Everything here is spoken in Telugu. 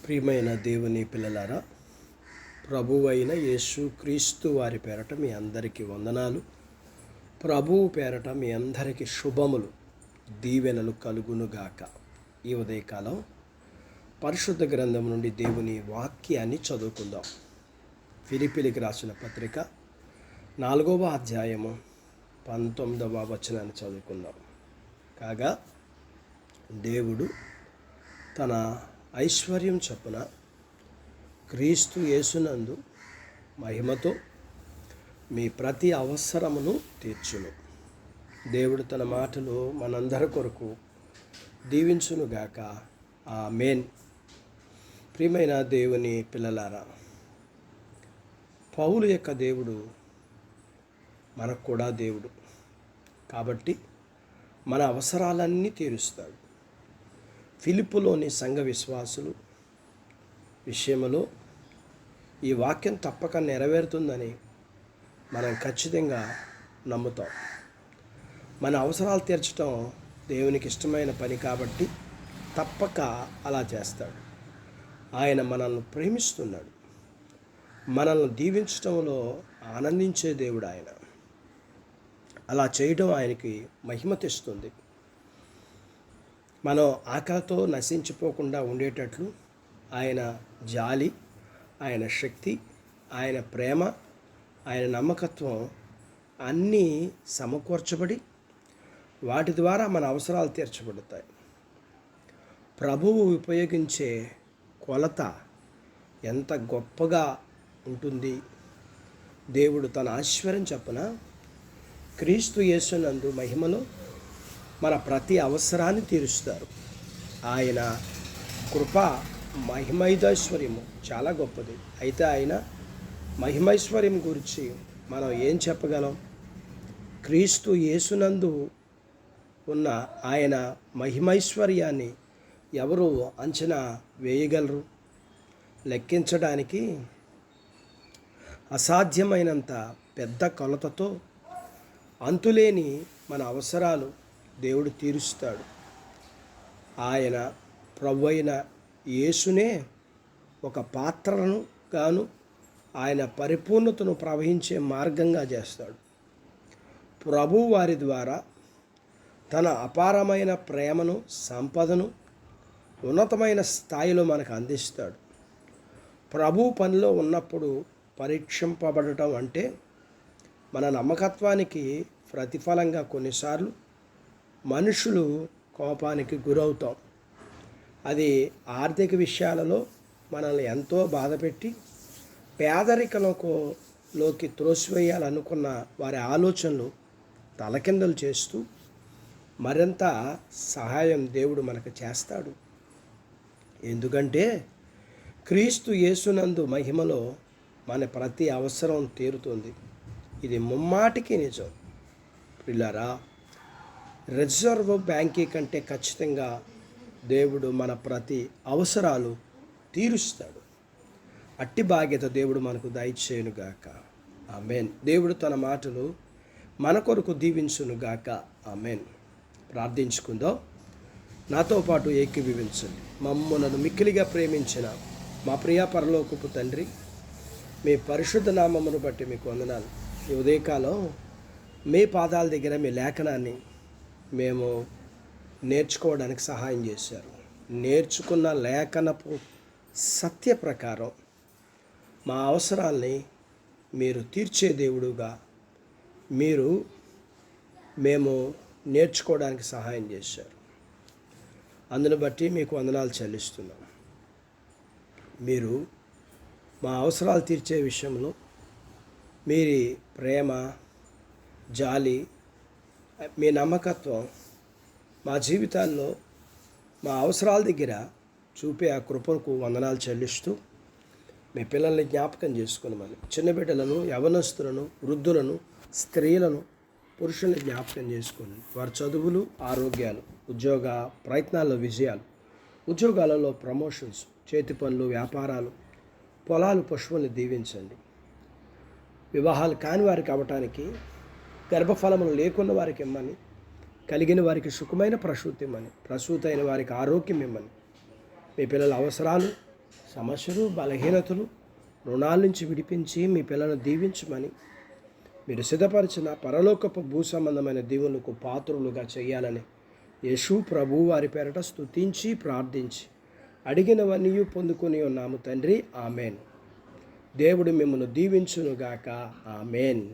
ప్రియమైన దేవుని పిల్లలారా, ప్రభువైన యేసు క్రీస్తు వారి పేరట మీ అందరికీ వందనాలు. ప్రభువు పేరట మీ అందరికీ శుభములు, దీవెనలు కలుగునుగాక. ఈ ఉదయకాలం పరిశుద్ధ గ్రంథం నుండి దేవుని వాక్యాన్ని చదువుకుందాం. ఫిలిప్పీలకు రాసిన పత్రిక 4వ అధ్యాయము 19వ వచనాన్ని చదువుకుందాం. కాగా దేవుడు తన ఐశ్వర్యం చొప్పున క్రీస్తు యేసునందు మహిమతో మీ ప్రతి అవసరమును తీర్చును. దేవుడు తన మాటలు మనందరి కొరకు దీవించునుగాక. ఆమేన్. ప్రియమైన దేవుని పిల్లలారా, పౌలు యొక్క దేవుడు మనకు కూడా దేవుడు కాబట్టి మన అవసరాలన్నీ తీరుస్తాడు. ఫిలిప్పులోని సంఘ విశ్వాసులు విషయంలో ఈ వాక్యం తప్పక నెరవేరుతుందని మనం ఖచ్చితంగా నమ్ముతాం. మన అవసరాలు తీర్చడం దేవునికి ఇష్టమైన పని కాబట్టి తప్పక అలా చేస్తాడు. ఆయన మనల్ని ప్రేమిస్తున్నాడు. మనల్ని దీవించడంలో ఆనందించే దేవుడు ఆయన. అలా చేయడం ఆయనకి మహిమ తెస్తుంది. మనం ఆకలితో నశించిపోకుండా ఉండేటట్లు ఆయన జాలి, ఆయన శక్తి, ఆయన ప్రేమ, ఆయన నమ్మకత్వం అన్నీ సమకూర్చబడి వాటి ద్వారా మన అవసరాలు తీర్చబడతాయి. ప్రభువు ఉపయోగించే కొలత ఎంత గొప్పగా ఉంటుంది. దేవుడు తన ఐశ్వర్యం చొప్పున క్రీస్తు యేసునందు మహిమలో మన ప్రతి అవసరాన్ని తీరుస్తారు. ఆయన కృప మహిమైశ్వర్యము చాలా గొప్పది. అయితే ఆయన మహిమైశ్వర్యం గురించి మనం ఏం చెప్పగలం? క్రీస్తు యేసునందు ఉన్న ఆయన మహిమైశ్వర్యాన్ని ఎవరు అంచనా వేయగలరు? లెక్కించడానికి అసాధ్యమైనంత పెద్ద కొలతతో అంతులేని మన అవసరాలు దేవుడు తీరుస్తాడు. ఆయన ప్రభువైన యేసునే ఒక పాత్రను గాను ఆయన పరిపూర్ణతను ప్రవహించే మార్గంగా చేస్తాడు. ప్రభు వారి ద్వారా తన అపారమైన ప్రేమను, సంపదను ఉన్నతమైన స్థాయిలో మనకు అందిస్తాడు. ప్రభు పనిలో ఉన్నప్పుడు పరీక్షింపబడటం అంటే మన నమ్మకత్వానికి ప్రతిఫలంగా కొన్నిసార్లు మనుషులు కోపానికి గురవుతాం. అది ఆర్థిక విషయాలలో మనల్ని ఎంతో బాధపెట్టి పేదరికంలోకి త్రోసివేయాలనుకున్న వారి ఆలోచనలు తలకిందలు చేస్తూ మరింత సహాయం దేవుడు మనకు చేస్తాడు. ఎందుకంటే క్రీస్తు యేసునందు మహిమలో మన ప్రతి అవసరం తీరుతుంది. ఇది ముమ్మాటికి నిజం. పిల్లరా, రిజర్వ్ బ్యాంకీ కంటే ఖచ్చితంగా దేవుడు మన ప్రతి అవసరాలు తీరుస్తాడు. అట్టి బాధ్యత దేవుడు మనకు దయచేయునుగాక. ఆమేన్. దేవుడు తన మాటలు మన కొరకు దీవించునుగాక. ఆమేన్. ప్రార్థించుకుందాం. నాతో పాటు ఏకీభవించండి. మమ్మలను మిక్కిలిగా ప్రేమించిన మా ప్రియ పరలోకపు తండ్రి, మీ పరిశుద్ధ నామమును బట్టి మీకు వందనాలు. ఈ ఉదయకాలం మీ పాదాల దగ్గర మీ లేఖనాన్ని మేము నేర్చుకోవడానికి సహాయం చేశారు. నేర్చుకున్న లేఖనపు సత్య ప్రకారం మా అవసరాల్ని మీరు తీర్చే దేవుడుగా మేము నేర్చుకోవడానికి సహాయం చేశారు. అందును బట్టి మీకు వందనాలు చెల్లిస్తున్నాం. మీరు మా అవసరాలు తీర్చే విషయంలో మీరి ప్రేమ, జాలి, మీ నమ్మకత్వం మా జీవితాల్లో మా అవసరాల దగ్గర చూపే ఆ కృపకు వందనాలు చెల్లిస్తూ మీ పిల్లల్ని జ్ఞాపకం చేసుకున్నామని, చిన్న బిడ్డలను, యవనస్తులను, వృద్ధులను, స్త్రీలను, పురుషుల్ని జ్ఞాపకం చేసుకుని వారి చదువులు, ఆరోగ్యాలు, ఉద్యోగ ప్రయత్నాల్లో విజయాలు, ఉద్యోగాలలో ప్రమోషన్స్, చేతి పనులు, వ్యాపారాలు, పొలాలు, పశువుల్ని దీవించండి. వివాహాలు కాని వారికి అవ్వటానికి, గర్భఫలములు లేకున్న వారికి ఇమ్మని, కలిగిన వారికి సుఖమైన ప్రసూతి ఇమ్మని, ప్రసూతి అయిన వారికి ఆరోగ్యం ఇమ్మని, మీ పిల్లల అవసరాలు సమస్యలు, బలహీనతలు, రుణాల నుంచి విడిపించి మీ పిల్లలను దీవించమని, మీరు సిద్ధపరిచిన పరలోకపు భూ సంబంధమైన దీవులకు పాత్రులుగా చేయాలని యేసు ప్రభు వారి పేరట స్తుతించి ప్రార్థించి అడిగినవన్నీ పొందుకొని ఉన్నాము తండ్రి. ఆమెన్. దేవుడు మిమ్మల్ని దీవించునుగాక. ఆమెన్.